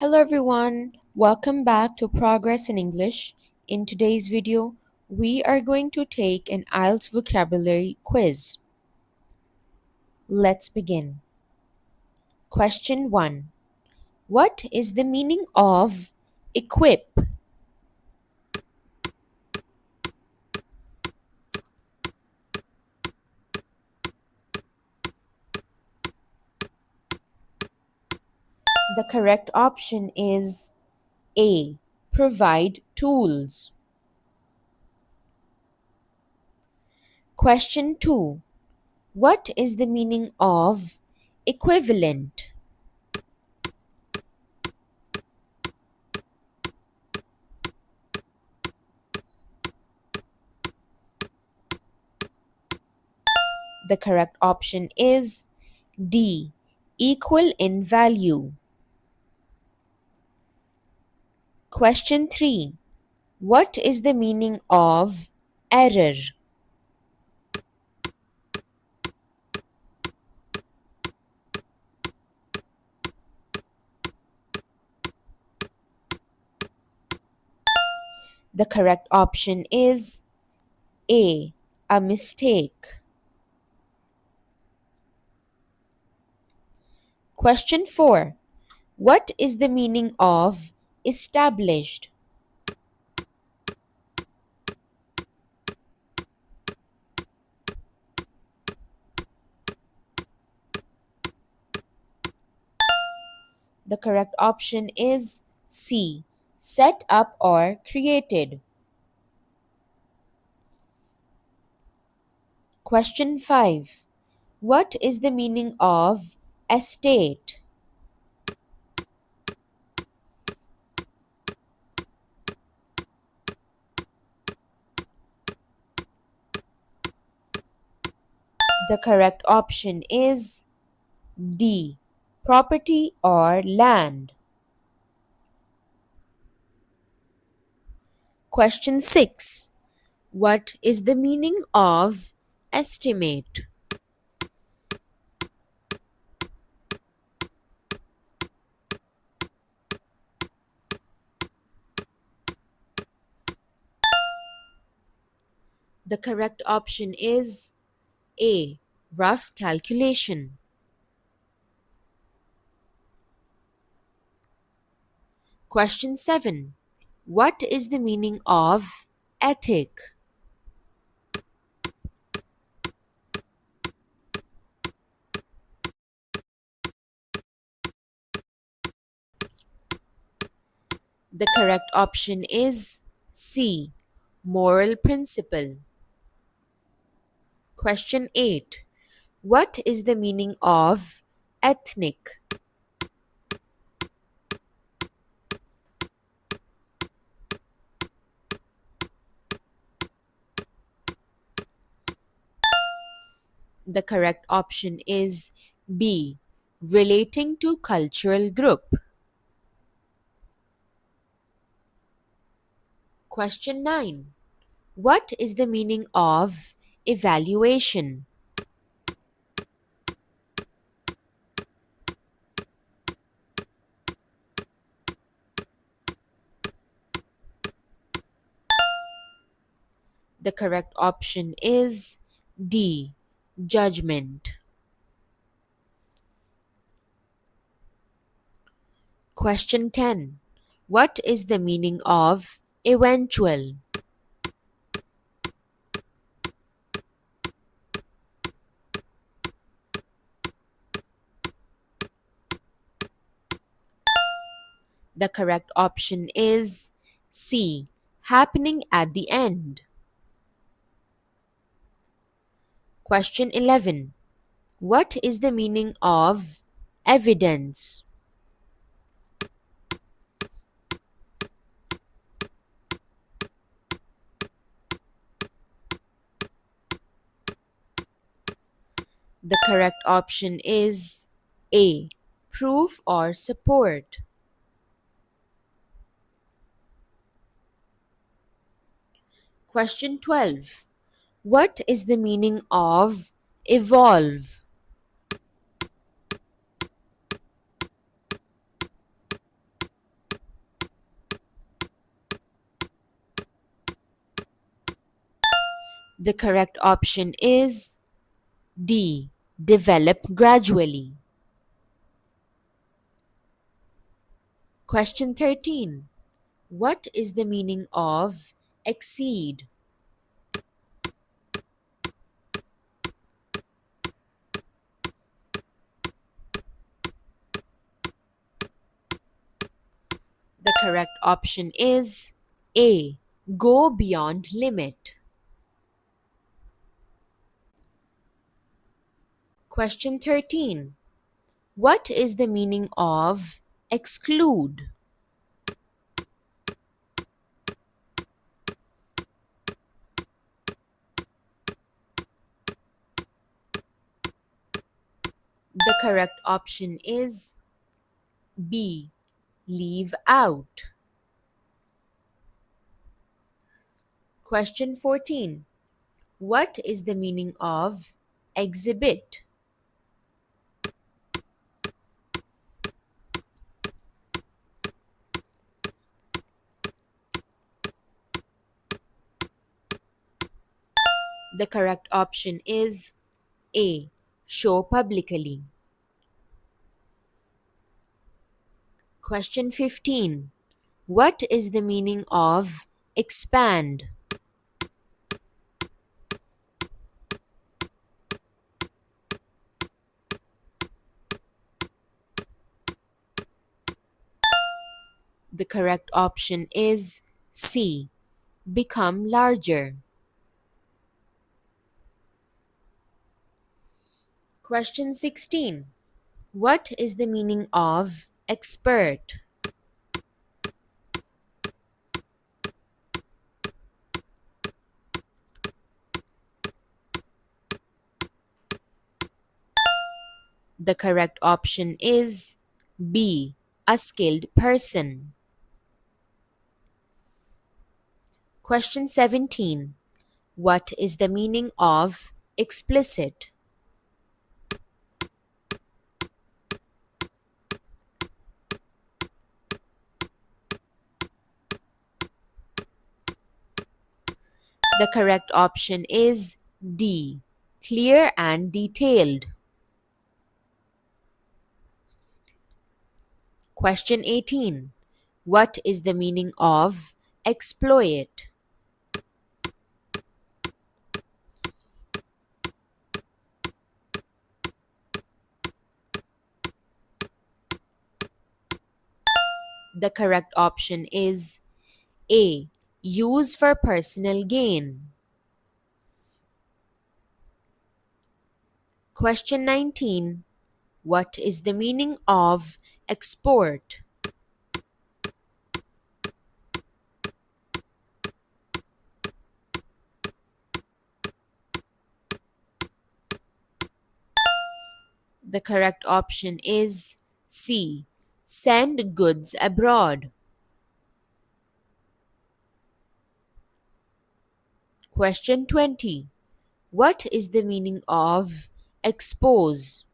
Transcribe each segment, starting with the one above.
Hello everyone, welcome back to Progress in English. In today's video, we are going to take an IELTS vocabulary quiz. Let's begin. Question 1. What is the meaning of equip? The correct option is A. Provide tools. Question 2. What is the meaning of equivalent? The correct option is D. Equal in value. Question 3. What is the meaning of error? The correct option is A. A mistake. Question 4. What is the meaning of established? The correct option is C. Set up or created. Question 5. What is the meaning of estate? The correct option is D. Property or land. Question 6. What is the meaning of estimate? The correct option is A. Rough calculation. Question 7. What is the meaning of ethic? The correct option is C. Moral principle. Question 8. What is the meaning of ethnic? The correct option is B. Relating to cultural group. Question 9. What is the meaning of evaluation? The correct option is D. Judgment. Question 10. What is the meaning of eventual? The correct option is C. Happening at the end. Question 11. What is the meaning of evidence? The correct option is A. Proof or support. Question 12. What is the meaning of evolve? The correct option is D. Develop gradually. Question 13. What is the meaning of exceed? The correct option is A. Go beyond limit. Question 13. What is the meaning of exclude? The correct option is B. Leave out. Question 14. What is the meaning of exhibit? The correct option is A. Show publicly. Question 15. What is the meaning of expand? The correct option is C. Become larger. Question 16. What is the meaning of expert? The correct option is B. A skilled person. Question 17. What is the meaning of explicit? The correct option is D. Clear and detailed. Question 18. What is the meaning of exploit? The correct option is A. Use for personal gain. Question 19. What is the meaning of export? The correct option is C. Send goods abroad. Question 20. What is the meaning of expose?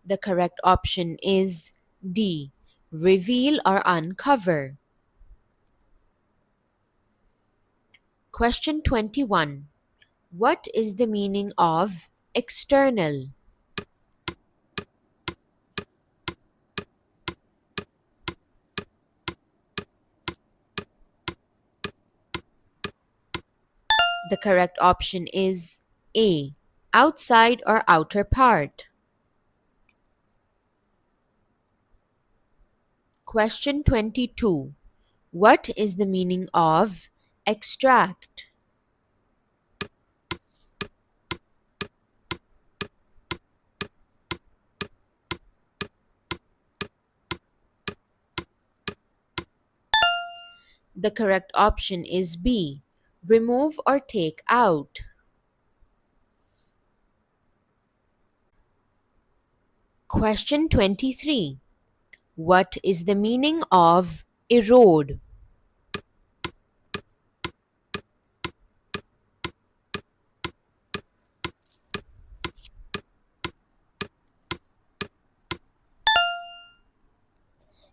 The correct option is D. Reveal or uncover. Question 21. What is the meaning of external? The correct option is A. Outside or outer part. Question 22. What is the meaning of extract? The correct option is B. Remove or take out. Question 23. What is the meaning of erode?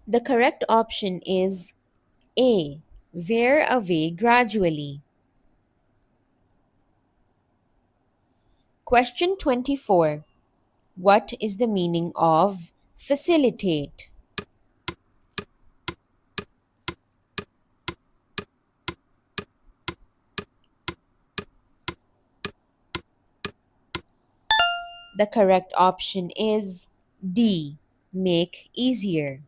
The correct option is A. Wear away gradually. Question 24. What is the meaning of facilitate? The correct option is D. Make easier.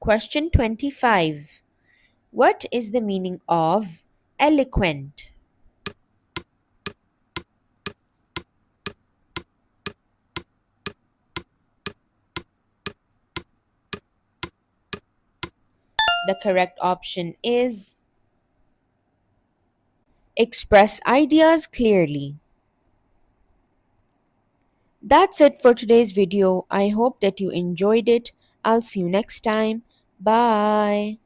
Question 25. What is the meaning of eloquent? The correct option is express ideas clearly. That's it for today's video. I hope that you enjoyed it. I'll see you next time. Bye.